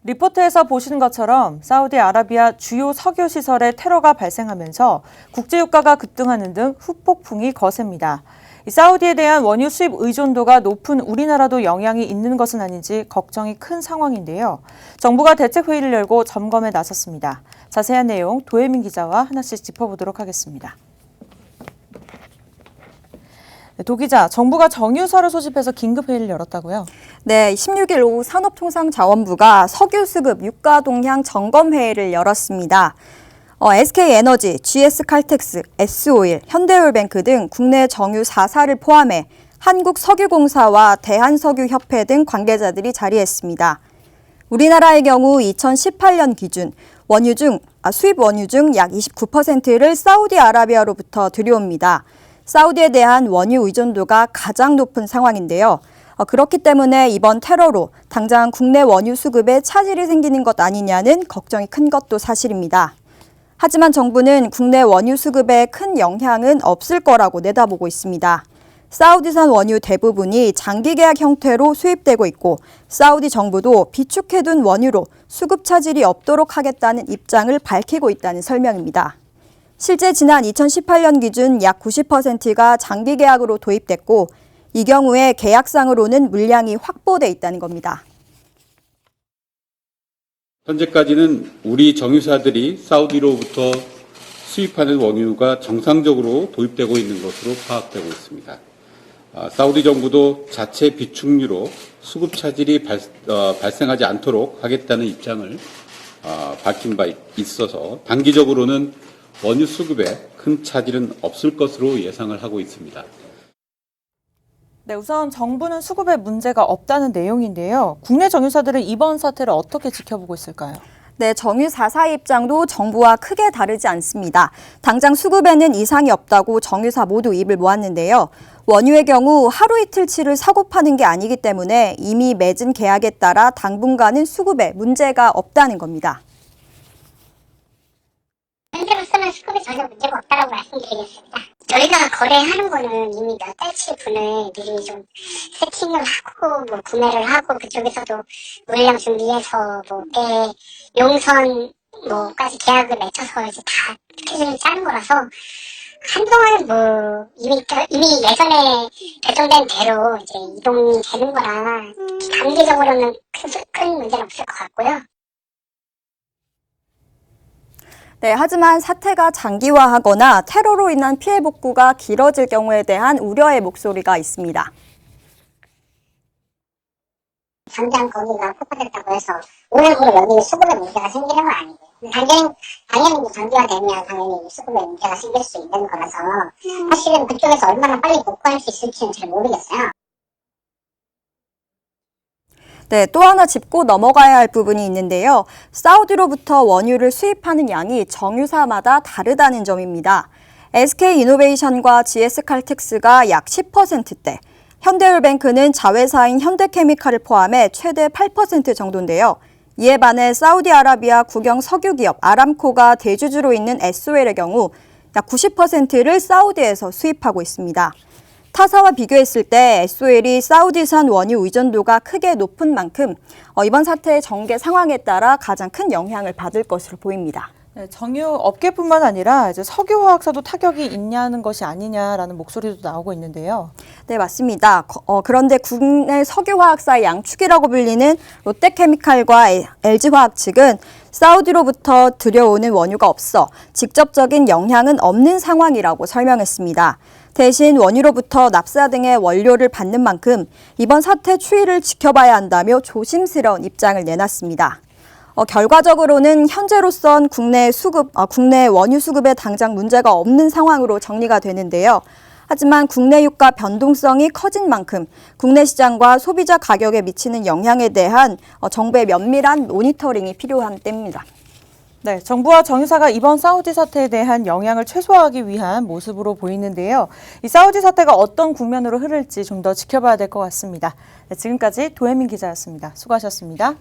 리포트에서 보시는 것처럼 사우디아라비아 주요 석유 시설에 테러가 발생하면서 국제유가가 급등하는 등 후폭풍이 거셉니다. 사우디에 대한 원유 수입 의존도가 높은 우리나라도 영향이 있는 것은 아닌지 걱정이 큰 상황인데요. 정부가 대책회의를 열고 점검에 나섰습니다. 자세한 내용 도혜민 기자와 하나씩 짚어보도록 하겠습니다. 도 기자, 정부가 정유사를 소집해서 긴급회의를 열었다고요? 네, 16일 오후 산업통상자원부가 석유 수급 유가 동향 점검회의를 열었습니다. SK에너지, GS칼텍스, S오일, 현대오일뱅크 등 국내 정유 4사를 포함해 한국석유공사와 대한석유협회 등 관계자들이 자리했습니다. 우리나라의 경우 2018년 기준 수입 원유 중 약 29%를 사우디아라비아로부터 들여옵니다. 사우디에 대한 원유 의존도가 가장 높은 상황인데요. 그렇기 때문에 이번 테러로 당장 국내 원유 수급에 차질이 생기는 것 아니냐는 걱정이 큰 것도 사실입니다. 하지만 정부는 국내 원유 수급에 큰 영향은 없을 거라고 내다보고 있습니다. 사우디산 원유 대부분이 장기 계약 형태로 수입되고 있고 사우디 정부도 비축해둔 원유로 수급 차질이 없도록 하겠다는 입장을 밝히고 있다는 설명입니다. 실제 지난 2018년 기준 약 90%가 장기 계약으로 도입됐고 이 경우에 계약상으로는 물량이 확보돼 있다는 겁니다. 현재까지는 우리 정유사들이 사우디로부터 수입하는 원유가 정상적으로 도입되고 있는 것으로 파악되고 있습니다. 사우디 정부도 자체 비축유로 수급 차질이 발생하지 않도록 하겠다는 입장을 밝힌 바 있어서 단기적으로는 원유 수급에 큰 차질은 없을 것으로 예상을 하고 있습니다. 네, 우선 정부는 수급에 문제가 없다는 내용인데요. 국내 정유사들은 이번 사태를 어떻게 지켜보고 있을까요? 네, 정유 4사의 입장도 정부와 크게 다르지 않습니다. 당장 수급에는 이상이 없다고 정유사 모두 입을 모았는데요. 원유의 경우 하루 이틀치를 사고 파는 게 아니기 때문에 이미 맺은 계약에 따라 당분간은 수급에 문제가 없다는 겁니다. 현재로서는 수급에 전혀 문제가 없다고 말씀드리겠습니다. 저희가 거래하는 거는 이미 몇 달치 분을 미리 좀 세팅을 하고 구매를 하고 그쪽에서도 물량 준비해서 용선까지 계약을 맺혀서 이제 다 스케줄을 짜는 거라서 한동안 이미 예전에 결정된 대로 이제 이동이 되는 거라 단기적으로는 큰 문제는 없을 것 같고요. 네, 하지만 사태가 장기화하거나 테러로 인한 피해 복구가 길어질 경우에 대한 우려의 목소리가 있습니다. 당장 거기가 폭파됐다고 해서 오늘부로 여기 수급에 문제가 생기는 건 아니고요. 당연히 장기화되면 당연히 수급에 문제가 생길 수 있는 거라서 사실은 그쪽에서 얼마나 빨리 복구할 수 있을지는 잘 모르겠어요. 네, 또 하나 짚고 넘어가야 할 부분이 있는데요. 사우디로부터 원유를 수입하는 양이 정유사마다 다르다는 점입니다. SK이노베이션과 GS칼텍스가 약 10%대, 현대오일뱅크는 자회사인 현대케미칼을 포함해 최대 8% 정도인데요. 이에 반해 사우디아라비아 국영 석유기업 아람코가 대주주로 있는 S오일의 경우 약 90%를 사우디에서 수입하고 있습니다. 타사와 비교했을 때 S오일이 사우디산 원유 의존도가 크게 높은 만큼 이번 사태의 전개 상황에 따라 가장 큰 영향을 받을 것으로 보입니다. 네, 정유 업계뿐만 아니라 이제 석유화학사도 타격이 있냐는 것이 아니냐라는 목소리도 나오고 있는데요. 네, 맞습니다. 그런데 국내 석유화학사의 양축이라고 불리는 롯데케미칼과 LG화학 측은 사우디로부터 들여오는 원유가 없어 직접적인 영향은 없는 상황이라고 설명했습니다. 대신 원유로부터 납사 등의 원료를 받는 만큼 이번 사태 추이를 지켜봐야 한다며 조심스러운 입장을 내놨습니다. 결과적으로는 현재로선 국내 원유 수급에 당장 문제가 없는 상황으로 정리가 되는데요. 하지만 국내 유가 변동성이 커진 만큼 국내 시장과 소비자 가격에 미치는 영향에 대한 정부의 면밀한 모니터링이 필요한 때입니다. 네, 정부와 정유사가 이번 사우디 사태에 대한 영향을 최소화하기 위한 모습으로 보이는데요. 이 사우디 사태가 어떤 국면으로 흐를지 좀 더 지켜봐야 될 것 같습니다. 네, 지금까지 도혜민 기자였습니다. 수고하셨습니다.